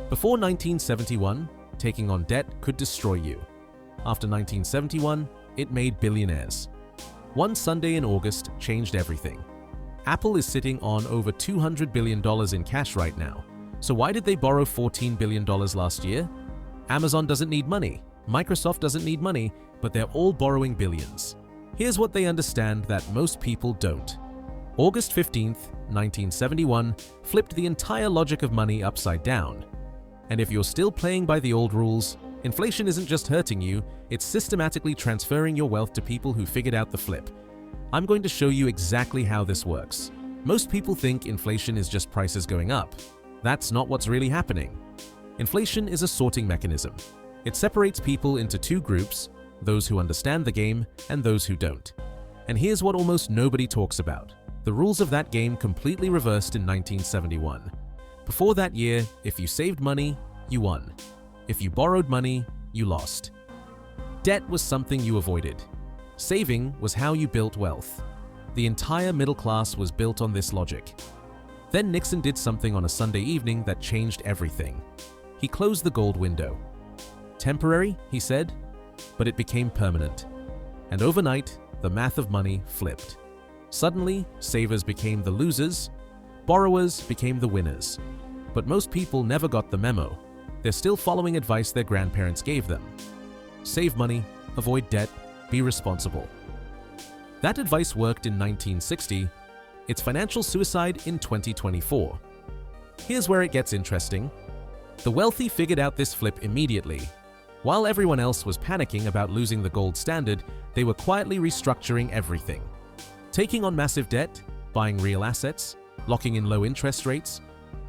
Before 1971, taking on debt could destroy you. After 1971, it made billionaires. One Sunday in August changed everything. Apple is sitting on over $200 billion in cash right now. So why did they borrow $14 billion last year? Amazon doesn't need money, Microsoft doesn't need money, but they're all borrowing billions. Here's what they understand that most people don't. August 15th, 1971 flipped the entire logic of money upside down. And if you're still playing by the old rules, inflation isn't just hurting you, it's systematically transferring your wealth to people who figured out the flip. I'm going to show you exactly how this works. Most people think inflation is just prices going up. That's not what's really happening. Inflation is a sorting mechanism. It separates people into two groups, those who understand the game and those who don't. And here's what almost nobody talks about. The rules of that game completely reversed in 1971. Before that year, if you saved money, you won. If you borrowed money, you lost. Debt was something you avoided. Saving was how you built wealth. The entire middle class was built on this logic. Then Nixon did something on a Sunday evening that changed everything. He closed the gold window. Temporary, he said, but it became permanent. And overnight, the math of money flipped. Suddenly, savers became the losers, borrowers became the winners. But most people never got the memo. They're still following advice their grandparents gave them. Save money, avoid debt, be responsible. That advice worked in 1960. It's financial suicide in 2024. Here's where it gets interesting. The wealthy figured out this flip immediately. While everyone else was panicking about losing the gold standard, they were quietly restructuring everything. Taking on massive debt, buying real assets, locking in low interest rates,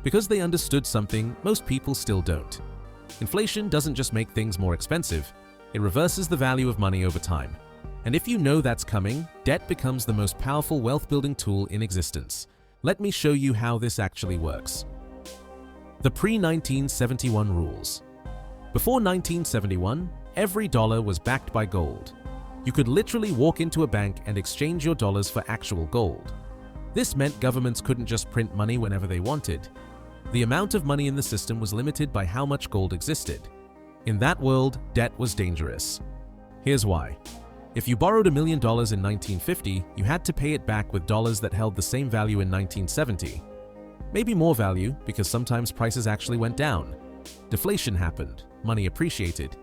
because they understood something most people still don't. Inflation doesn't just make things more expensive, it reverses the value of money over time. And if you know that's coming, debt becomes the most powerful wealth-building tool in existence. Let me show you how this actually works. The pre-1971 rules. Before 1971, every dollar was backed by gold. You could literally walk into a bank and exchange your dollars for actual gold. This meant governments couldn't just print money whenever they wanted. The amount of money in the system was limited by how much gold existed. In that world, debt was dangerous. Here's why. If you borrowed $1 million in 1950, you had to pay it back with dollars that held the same value in 1970. Maybe more value, because sometimes prices actually went down. Deflation happened, money appreciated.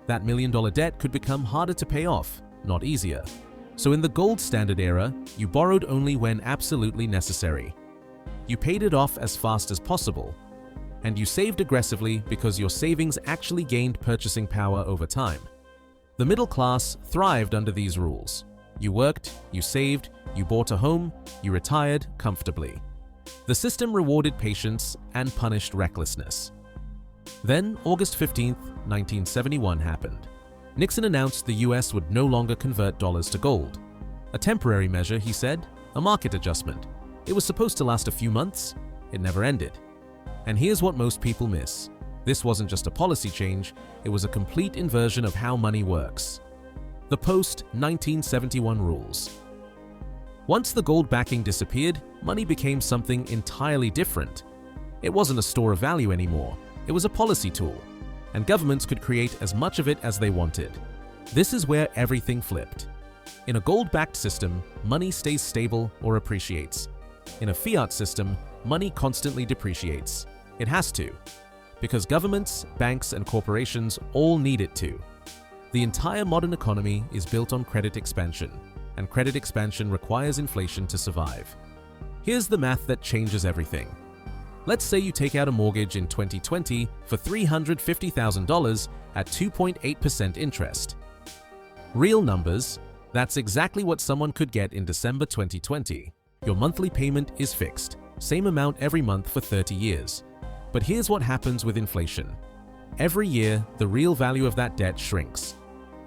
That $1 million debt could become harder to pay off, not easier. So in the gold standard era, you borrowed only when absolutely necessary. You paid it off as fast as possible. And you saved aggressively because your savings actually gained purchasing power over time. The middle class thrived under these rules. You worked, you saved, you bought a home, you retired comfortably. The system rewarded patience and punished recklessness. Then, August 15, 1971 happened. Nixon announced the US would no longer convert dollars to gold. A temporary measure, he said, a market adjustment. It was supposed to last a few months. It never ended. And here's what most people miss. This wasn't just a policy change, it was a complete inversion of how money works. The post-1971 rules. Once the gold backing disappeared, money became something entirely different. It wasn't a store of value anymore, it was a policy tool, and governments could create as much of it as they wanted. This is where everything flipped. In a gold-backed system, money stays stable or appreciates. In a fiat system, money constantly depreciates. It has to, because governments, banks, and corporations all need it to. The entire modern economy is built on credit expansion, and credit expansion requires inflation to survive. Here's the math that changes everything. Let's say you take out a mortgage in 2020 for $350,000 at 2.8% interest. Real numbers, that's exactly what someone could get in December 2020. Your monthly payment is fixed, same amount every month for 30 years. But here's what happens with inflation. Every year, the real value of that debt shrinks.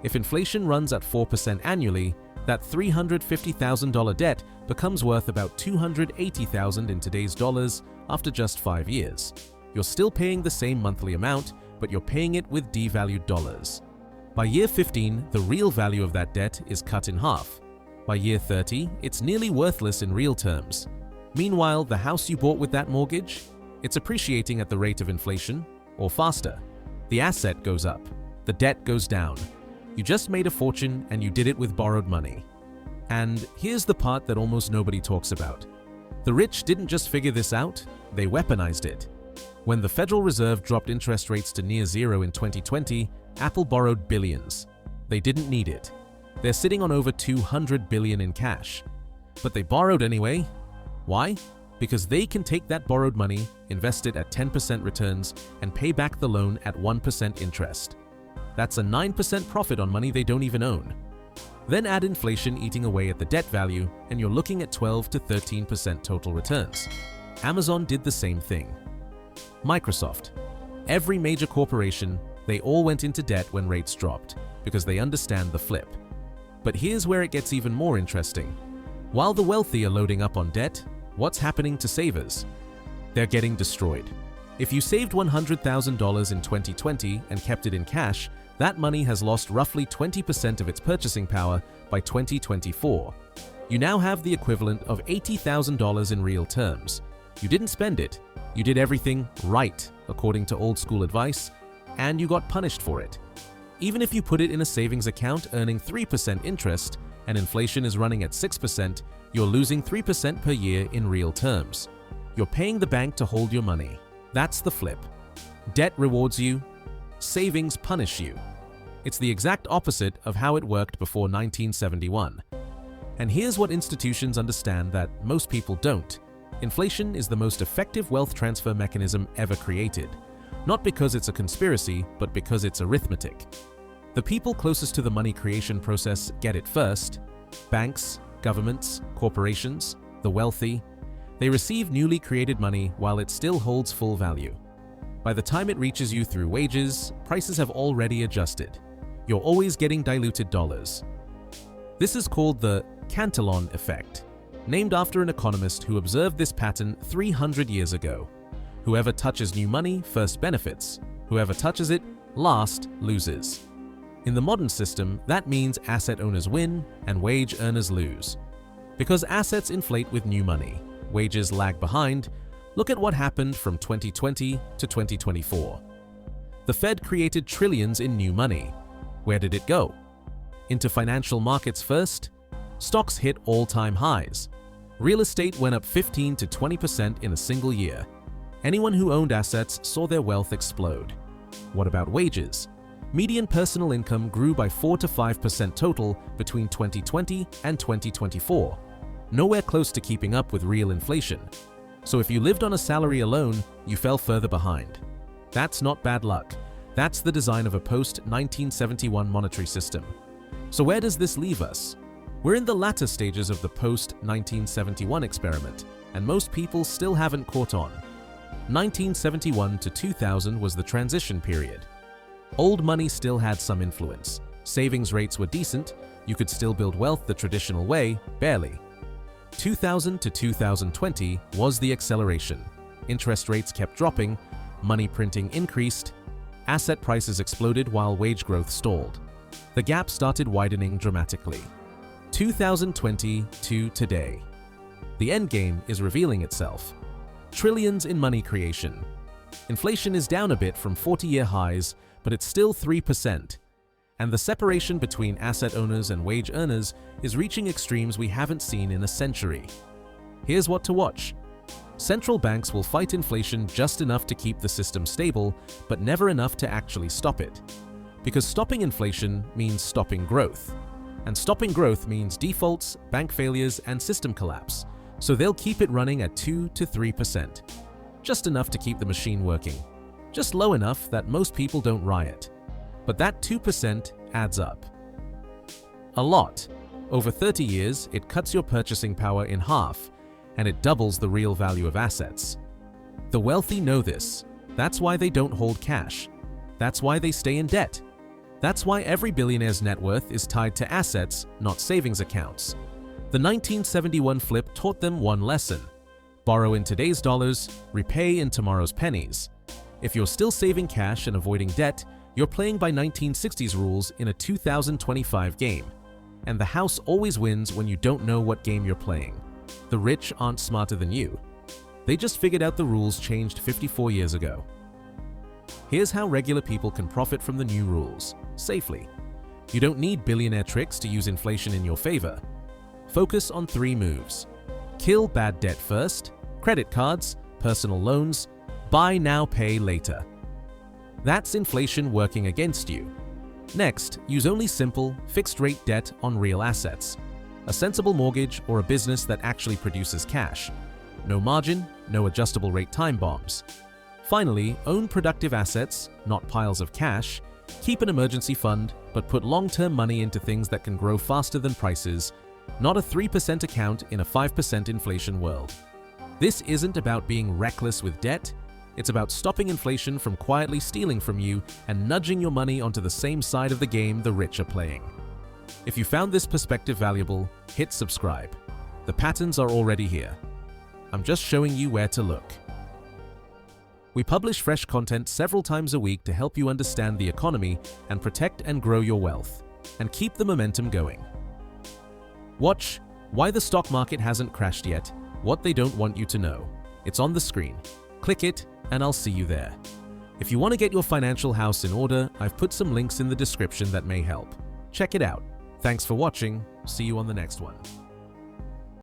If inflation runs at 4% annually, that $350,000 debt becomes worth about $280,000 in today's dollars after just 5 years. You're still paying the same monthly amount, but you're paying it with devalued dollars. By year 15, the real value of that debt is cut in half. By year 30, it's nearly worthless in real terms. Meanwhile, the house you bought with that mortgage, it's appreciating at the rate of inflation, or faster. The asset goes up, the debt goes down. You just made a fortune and you did it with borrowed money. And here's the part that almost nobody talks about. The rich didn't just figure this out, they weaponized it. When the Federal Reserve dropped interest rates to near zero in 2020, Apple borrowed billions. They didn't need it. They're sitting on over $200 billion in cash. But they borrowed anyway. Why? Because they can take that borrowed money, invest it at 10% returns, and pay back the loan at 1% interest. That's a 9% profit on money they don't even own. Then add inflation eating away at the debt value, and you're looking at 12 to 13% total returns. Amazon did the same thing. Microsoft. Every major corporation, they all went into debt when rates dropped, because they understand the flip. But here's where it gets even more interesting. While the wealthy are loading up on debt, what's happening to savers? They're getting destroyed. If you saved $100,000 in 2020 and kept it in cash, that money has lost roughly 20% of its purchasing power by 2024. You now have the equivalent of $80,000 in real terms. You didn't spend it. You did everything right, according to old school advice, and you got punished for it. Even if you put it in a savings account earning 3% interest and inflation is running at 6%, you're losing 3% per year in real terms. You're paying the bank to hold your money. That's the flip. Debt rewards you, savings punish you. It's the exact opposite of how it worked before 1971. And here's what institutions understand that most people don't. Inflation is the most effective wealth transfer mechanism ever created. Not because it's a conspiracy, but because it's arithmetic. The people closest to the money creation process get it first. Banks, governments, corporations, the wealthy. They receive newly created money while it still holds full value. By the time it reaches you through wages, prices have already adjusted. You're always getting diluted dollars. This is called the Cantillon effect, named after an economist who observed this pattern 300 years ago. Whoever touches new money first benefits. Whoever touches it last loses. In the modern system, that means asset owners win and wage earners lose. Because assets inflate with new money, wages lag behind. Look at what happened from 2020 to 2024. The Fed created trillions in new money. Where did it go? Into financial markets first. Stocks hit all-time highs. Real estate went up 15 to 20% in a single year. Anyone who owned assets saw their wealth explode. What about wages? Median personal income grew by 4 to 5% total between 2020 and 2024. Nowhere close to keeping up with real inflation. So if you lived on a salary alone, you fell further behind. That's not bad luck. That's the design of a post-1971 monetary system. So where does this leave us? We're in the latter stages of the post-1971 experiment, and most people still haven't caught on. 1971 to 2000 was the transition period. Old money still had some influence. Savings rates were decent. You could still build wealth the traditional way, barely. 2000 to 2020 was the acceleration. Interest rates kept dropping, money printing increased, asset prices exploded while wage growth stalled. The gap started widening dramatically. 2020 to today. The endgame is revealing itself. Trillions in money creation. Inflation is down a bit from 40-year highs, but it's still 3%. And the separation between asset owners and wage earners is reaching extremes we haven't seen in a century. Here's what to watch. Central banks will fight inflation just enough to keep the system stable, but never enough to actually stop it. Because stopping inflation means stopping growth. And stopping growth means defaults, bank failures, and system collapse. So they'll keep it running at 2 to 3%. Just enough to keep the machine working. Just low enough that most people don't riot. But that 2% adds up. A lot. Over 30 years, it cuts your purchasing power in half, and it doubles the real value of assets. The wealthy know this. That's why they don't hold cash. That's why they stay in debt. That's why every billionaire's net worth is tied to assets, not savings accounts. The 1971 flip taught them one lesson. Borrow in today's dollars, repay in tomorrow's pennies. If you're still saving cash and avoiding debt, you're playing by 1960s rules in a 2025 game. And the house always wins when you don't know what game you're playing. The rich aren't smarter than you. They just figured out the rules changed 54 years ago. Here's how regular people can profit from the new rules, safely. You don't need billionaire tricks to use inflation in your favor. Focus on 3 moves. Kill bad debt first, credit cards, personal loans, buy now, pay later. That's inflation working against you. Next, use only simple, fixed-rate debt on real assets. A sensible mortgage or a business that actually produces cash. No margin, no adjustable rate time bombs. Finally, own productive assets, not piles of cash. Keep an emergency fund, but put long-term money into things that can grow faster than prices, not a 3% account in a 5% inflation world. This isn't about being reckless with debt. It's about stopping inflation from quietly stealing from you and nudging your money onto the same side of the game the rich are playing. If you found this perspective valuable, hit subscribe. The patterns are already here. I'm just showing you where to look. We publish fresh content several times a week to help you understand the economy and protect and grow your wealth, and keep the momentum going. Watch Why the Stock Market Hasn't Crashed Yet, What They Don't Want You to Know. It's on the screen. Click it, and I'll see you there. If you want to get your financial house in order, I've put some links in the description that may help. Check it out. Thanks for watching. See you on the next one.